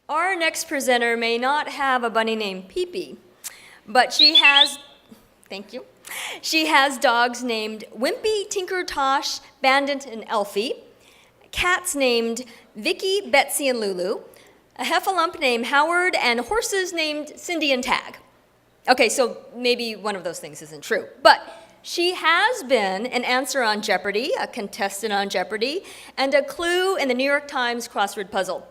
Our next presenter may not have a bunny named Pee-Pee, but she has, thank you, she has dogs named Wimpy, Tinker, Tosh, Bandit, and Elfie, cats named Vicky, Betsy, and Lulu, a heffalump named Howard, and horses named Cindy and Tag. Okay, so maybe one of those things isn't true, but she has been an answer on Jeopardy, a contestant on Jeopardy, and a clue in the New York Times crossword puzzle.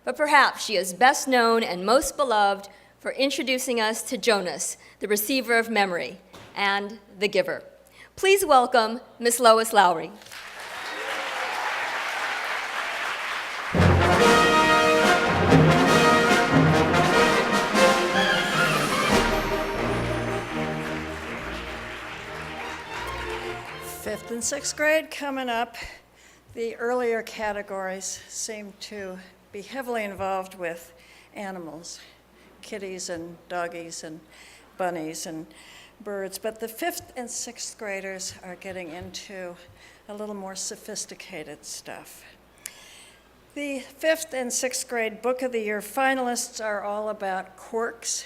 But perhaps she is best known and most beloved for introducing us to Jonas, the receiver of memory, and the giver. Please welcome Miss Lois Lowry. Fifth and sixth grade coming up. The earlier categories seem to be heavily involved with animals, kitties and doggies and bunnies and birds, but the fifth and sixth graders are getting into a little more sophisticated stuff. The fifth and sixth grade Book of the Year finalists are all about quirks.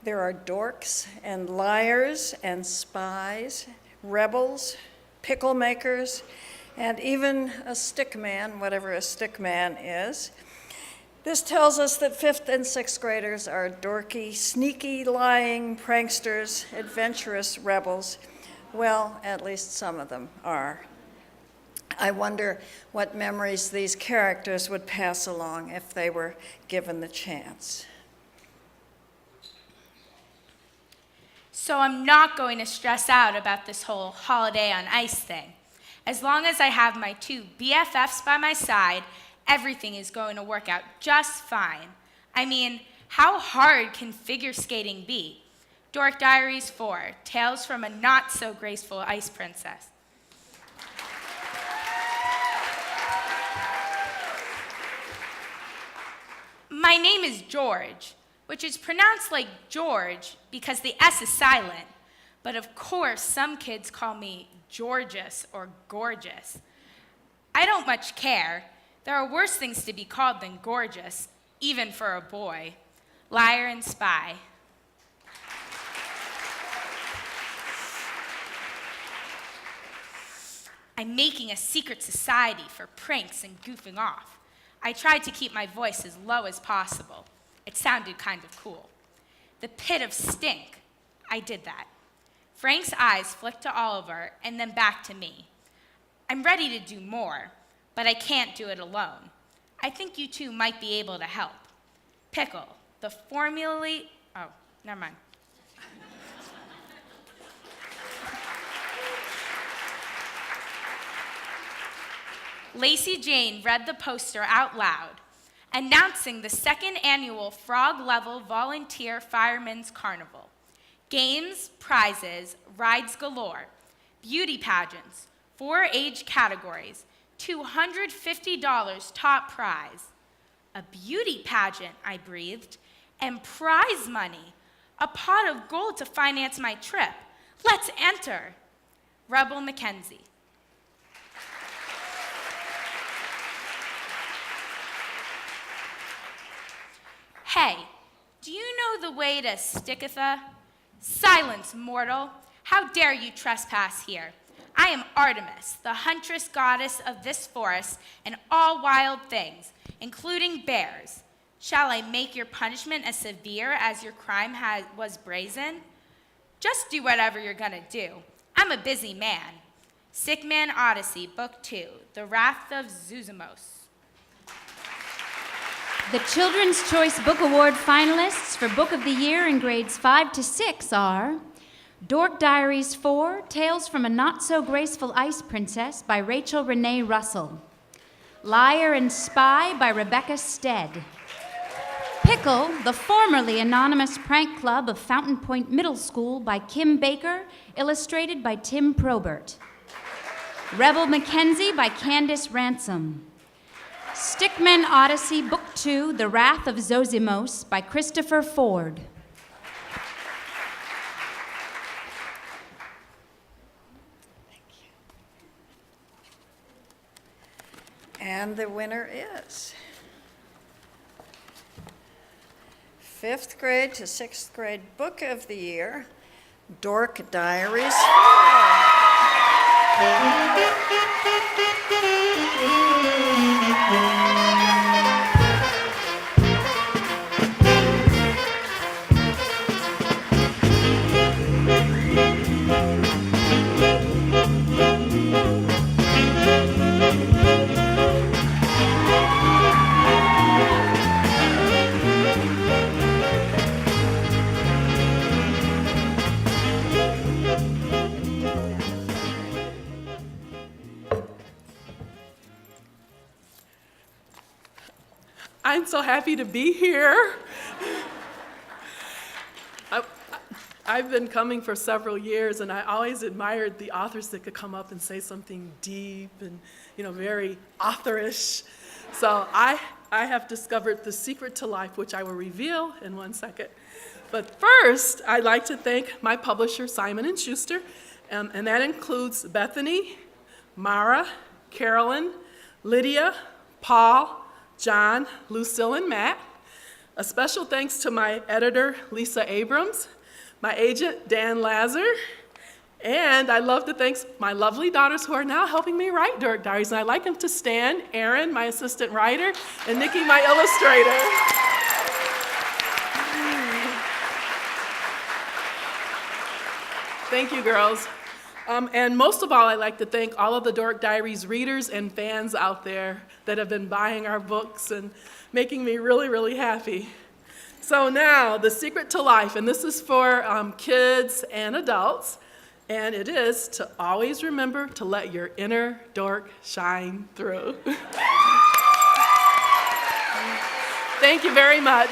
There are dorks and liars and spies, rebels, pickle makers, and even a stick man, whatever a stick man is. This tells us that fifth and sixth graders are dorky, sneaky, lying pranksters, adventurous rebels. Well, at least some of them are. I wonder what memories these characters would pass along if they were given the chance. So I'm not going to stress out about this whole holiday on ice thing. As long as I have my two BFFs by my side, everything is going to work out just fine. I mean, how hard can figure skating be? Dork Diaries 4, Tales from a Not-So-Graceful Ice Princess. My name is George, which is pronounced like George because the S is silent. But of course, some kids call me Georges or Gorgeous. I don't much care. There are worse things to be called than gorgeous, even for a boy. Liar and spy. I'm making a secret society for pranks and goofing off. I tried to keep my voice as low as possible. It sounded kind of cool. The pit of stink. I did that. Frank's eyes flicked to Oliver and then back to me. I'm ready to do more, but I can't do it alone. I think you two might be able to help. Pickle, the formally, oh, never mind. Lacey Jane read the poster out loud, announcing the second annual Frog Level Volunteer Firemen's Carnival. Games, prizes, rides galore, beauty pageants, 4 age categories, $250 top prize. A beauty pageant, I breathed, and prize money, a pot of gold to finance my trip. Let's enter. Rebel Mackenzie. Hey, do you know the way to Stickatha? Silence, mortal! How dare you trespass here? I am Artemis, the huntress goddess of this forest and all wild things, including bears. Shall I make your punishment as severe as your crime was brazen? Just do whatever you're gonna do. I'm a busy man. Sick Man Odyssey, Book 2, The Wrath of Zouzimos. The Children's Choice Book Award finalists for Book of the Year in grades 5 to 6 are Dork Diaries 4, Tales from a Not-So-Graceful Ice Princess by Rachel Renee Russell. Liar and Spy by Rebecca Stead. Pickle, the formerly anonymous prank club of Fountain Point Middle School by Kim Baker, illustrated by Tim Probert. Rebel Mackenzie by Candace Ransom. Stickman Odyssey, Book 2, The Wrath of Zouzimos by Christopher Ford. Thank you. And the winner is 5th grade to 6th grade Book of the Year, DORK Diaries. I'm so happy to be here. I've been coming for several years, and I always admired the authors that could come up and say something deep and, very authorish. So I have discovered the secret to life, which I will reveal in 1 second. But first, I'd like to thank my publisher, Simon & Schuster, and that includes Bethany, Mara, Carolyn, Lydia, Paul, John, Lucille, and Matt. A special thanks to my editor, Lisa Abrams, my agent, Dan Lazar, and I'd love to thank my lovely daughters who are now helping me write DORK Diaries, and I'd like them to stand, Erin, my assistant writer, and Nikki, my illustrator. Thank you, girls. And most of all, I'd like to thank all of the DORK Diaries readers and fans out there that have been buying our books and making me really, really happy. So now, the secret to life, and this is for kids and adults, and it is to always remember to let your inner dork shine through. Thank you very much.